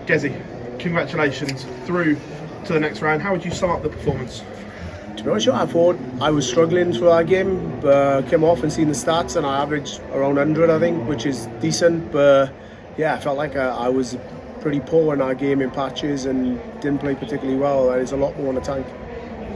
Gezi, congratulations through to the next round. How would you sum up the performance? To be honest, I thought I was struggling through that game, but came off and seen the stats, and I averaged around 100, I think, which is decent. But yeah, I felt like I was pretty poor in our game in patches and didn't play particularly well. There's a lot more in the tank.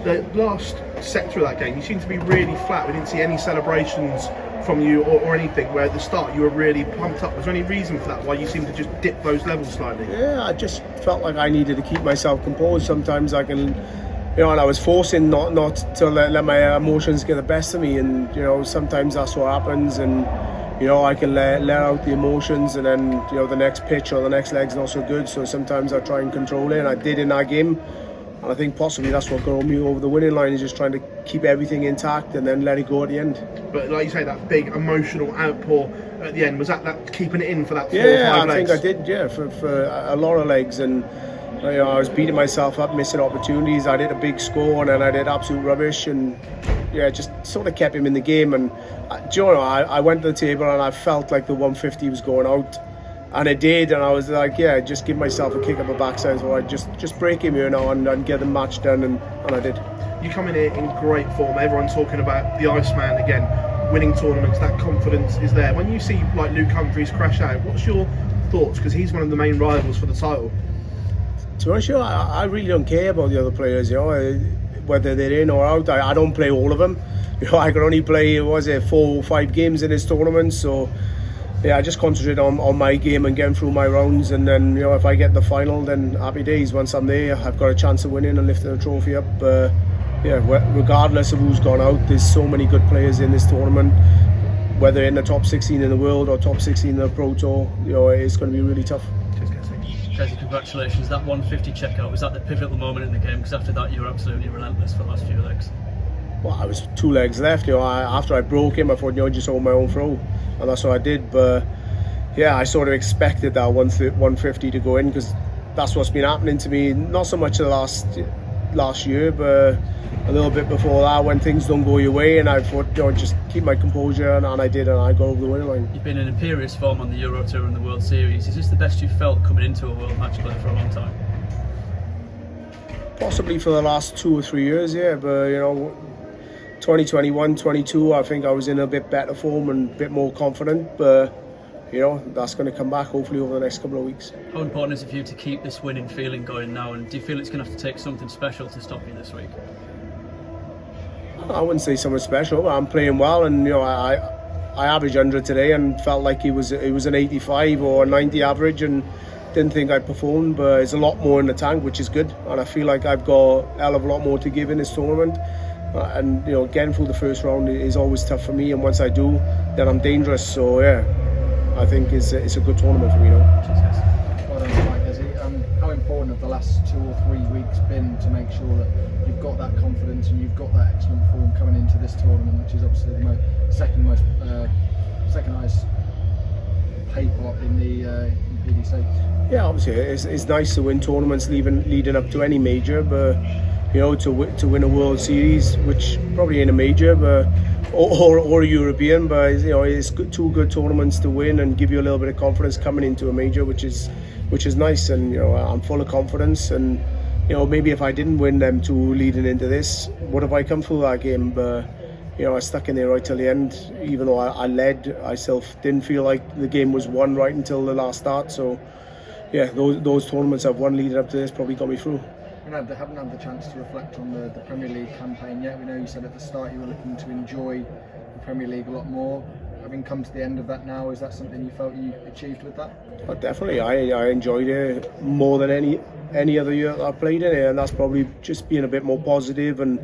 The last set through that game, you seemed to be really flat. We didn't see any celebrations from you or anything, where at the start you were really pumped up. Was there any reason for that, why you seemed to just dip those levels slightly? Yeah, I just felt like I needed to keep myself composed. Sometimes I can, and I was forcing not to let my emotions get the best of me, and sometimes that's what happens, and I can let out the emotions, and then the next pitch or the next leg's not so good, so sometimes I try and control it, and I did in that game. And I think possibly that's what got me over the winning line, is just trying to keep everything intact and then let it go at the end. But like you say, that big emotional outpour at the end, was that keeping it in for that 4 or 5 legs? I think I did, yeah, for a lot of legs. And I was beating myself up, missing opportunities. I did a big score and then I did absolute rubbish, and just sort of kept him in the game. And I went to the table and I felt like the 150 was going out. And it did, and I was like, just give myself a kick up the backside, so I just break him here now and get the match done, and I did. You come in here in great form. Everyone's talking about the Iceman again, winning tournaments. That confidence is there. When you see like Luke Humphries crash out, what's your thoughts? Because he's one of the main rivals for the title. To be honest, I really don't care about the other players. Whether they're in or out. I don't play all of them. I can only play 4 or 5 games in this tournament, so. Yeah, I just concentrate on my game and getting through my rounds, and then if I get the final, then happy days. Once I'm there, I've got a chance of winning and lifting the trophy up. Regardless of who's gone out, there's so many good players in this tournament. Whether in the top 16 in the world or top 16 in the Pro Tour, it's going to be really tough. Gezi, congratulations. That 150 checkout, was that the pivotal moment in the game? Because after that, you were absolutely relentless for the last few legs. Well, I was 2 legs left. After I broke him, I thought, just hold my own throw. And that's what I did. But I sort of expected that 150 to go in, because that's what's been happening to me. Not so much the last year, but a little bit before that, when things don't go your way. And I thought, just keep my composure, and I did, and I got over the winning line. You've been in imperious form on the Euro Tour and the World Series. Is this the best you've felt coming into a World Match Play for a long time? Possibly for the last 2 or 3 years, yeah. But 2021, 22, I think I was in a bit better form and a bit more confident, but that's going to come back hopefully over the next couple of weeks. How important is it for you to keep this winning feeling going now, and do you feel it's going to have to take something special to stop you this week? I wouldn't say something special, but I'm playing well, and I averaged 100 today and felt like it was an 85 or a 90 average, and didn't think I performed, but it's a lot more in the tank, which is good, and I feel like I've got a hell of a lot more to give in this tournament. And getting through the first round is always tough for me, and once I do, then I'm dangerous. So I think it's a good tournament for me now. Well done, Mike Gezi. How important have the last 2 or 3 weeks been to make sure that you've got that confidence and you've got that excellent form coming into this tournament, which is obviously the second highest pay pot in the PDC? Yeah, obviously it's nice to win tournaments leading up to any major, but to win a World Series, which probably ain't a major, but or a European, but it's 2 good tournaments to win and give you a little bit of confidence coming into a major, which is nice. And I'm full of confidence, and maybe if I didn't win them 2 leading into this, would have I come through that game? But I stuck in there right till the end. Even though I led, I still didn't feel like the game was won right until the last start. So those tournaments I've won leading up to this probably got me through. We haven't had the chance to reflect on the Premier League campaign yet. We know you said at the start you were looking to enjoy the Premier League a lot more. Having come to the end of that now, is that something you felt you achieved with that? Oh, definitely. I enjoyed it more than any other year that I played in it, and that's probably just being a bit more positive and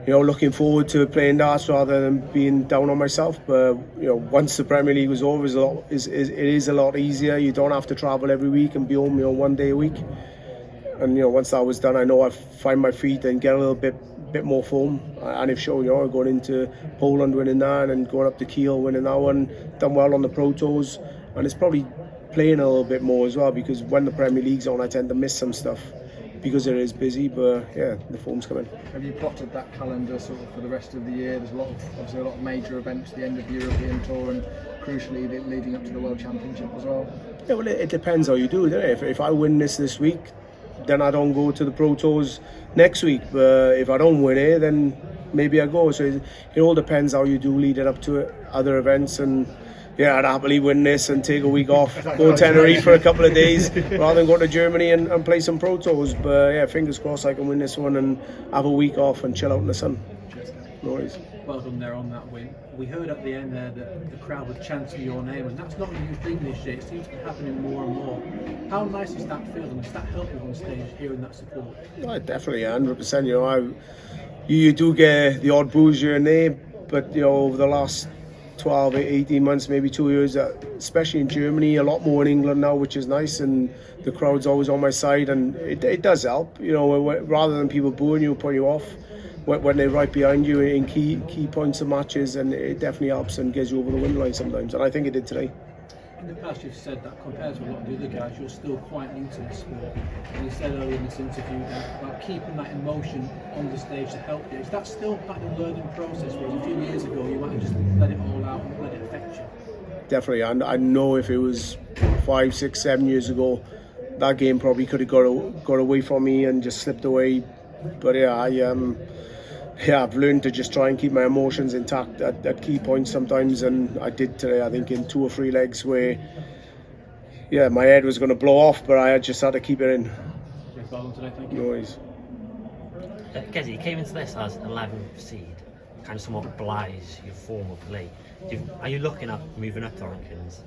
looking forward to playing darts rather than being down on myself. But once the Premier League was over, it is a lot easier. You don't have to travel every week and be home 1 day a week. And once that was done, I know I find my feet and get a little bit more form. And if so, going into Poland winning that, and going up to Kiel winning that one, done well on the Pro Tours, and it's probably playing a little bit more as well, because when the Premier League's on, I tend to miss some stuff because it is busy. But the form's coming. Have you plotted that calendar sort of for the rest of the year? There's obviously a lot of major events, the end of the European Tour and crucially leading up to the World Championship as well? Yeah, well, it depends how you do it, doesn't it? If I win this week, then I don't go to the Pro Tours next week. But if I don't win it, then maybe I go. So it all depends how you do lead it up to it, other events. And yeah, I'd happily win this and take a week off, go to Tenerife for a couple of days rather than go to Germany and play some Pro Tours. But yeah, fingers crossed I can win this one and have a week off and chill out in the sun. No worries. Well done there on that win. We heard at the end there that the crowd was chanting your name, and that's not a new thing this year. It seems to be happening more and more. How nice is that feeling? Does that help you on stage, hearing that support? Oh, definitely, 100%. You know, you do get the odd boos here and there, but you know, over the last 12, 18 months, maybe 2 years, especially in Germany, a lot more in England now, which is nice, and the crowd's always on my side, and it does help. You know, rather than people booing you, putting you off, when they're right behind you in key points of matches, and it definitely helps and gets you over the win line sometimes, and I think it did today. In the past you've said that compared to a lot of the other guys, you're still quite new to the sport, and you said earlier in this interview about keeping that emotion on the stage to help you. Is that still part of the learning process, whereas a few years ago you might have just let it all out and let it affect you? Definitely, and I know if it was 5, 6, 7 years ago, that game probably could have got away from me and just slipped away. But yeah, I've learned to just try and keep my emotions intact at key points sometimes, and I did today, I think, in 2 or 3 legs where, yeah, my head was going to blow off, but I just had to keep it in. Today, thank you. No worries. Gezi, you came into this as 11th seed, kind of somewhat belies your form of play. Are you looking at moving up the rankings?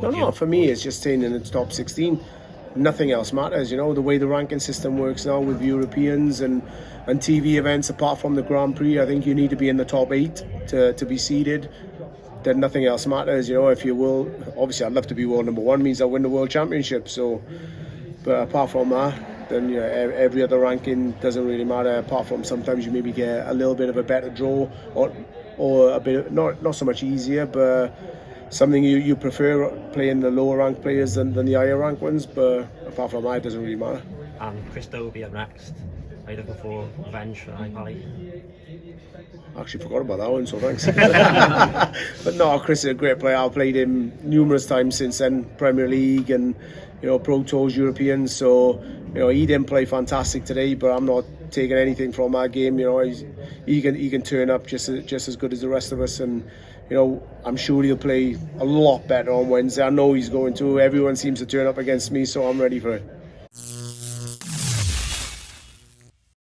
No, for me it's just staying in the top 16. Nothing else matters, you know, the way the ranking system works now with Europeans and TV events, apart from the Grand Prix, I think you need to be in the top 8 to be seeded. Then nothing else matters, you know. If you will, obviously I'd love to be world number 1, means I win the World Championship, so, but apart from that, then yeah, every other ranking doesn't really matter, apart from sometimes you maybe get a little bit of a better draw, or a bit of, not so much easier, but something you prefer playing the lower ranked players than the higher ranked ones. But apart from that, it doesn't really matter. Christo will be up next. Are you looking for revenge for iPally? I actually forgot about that one, so thanks. But no, Chris is a great player. I've played him numerous times since then, Premier League and, you know, Pro Tours, Europeans. So, you know, he didn't play fantastic today, but I'm not taking anything from that game. You know, he can turn up just as good as the rest of us, and you know, I'm sure he'll play a lot better on Wednesday. I know he's going to. Everyone seems to turn up against me, so I'm ready for it.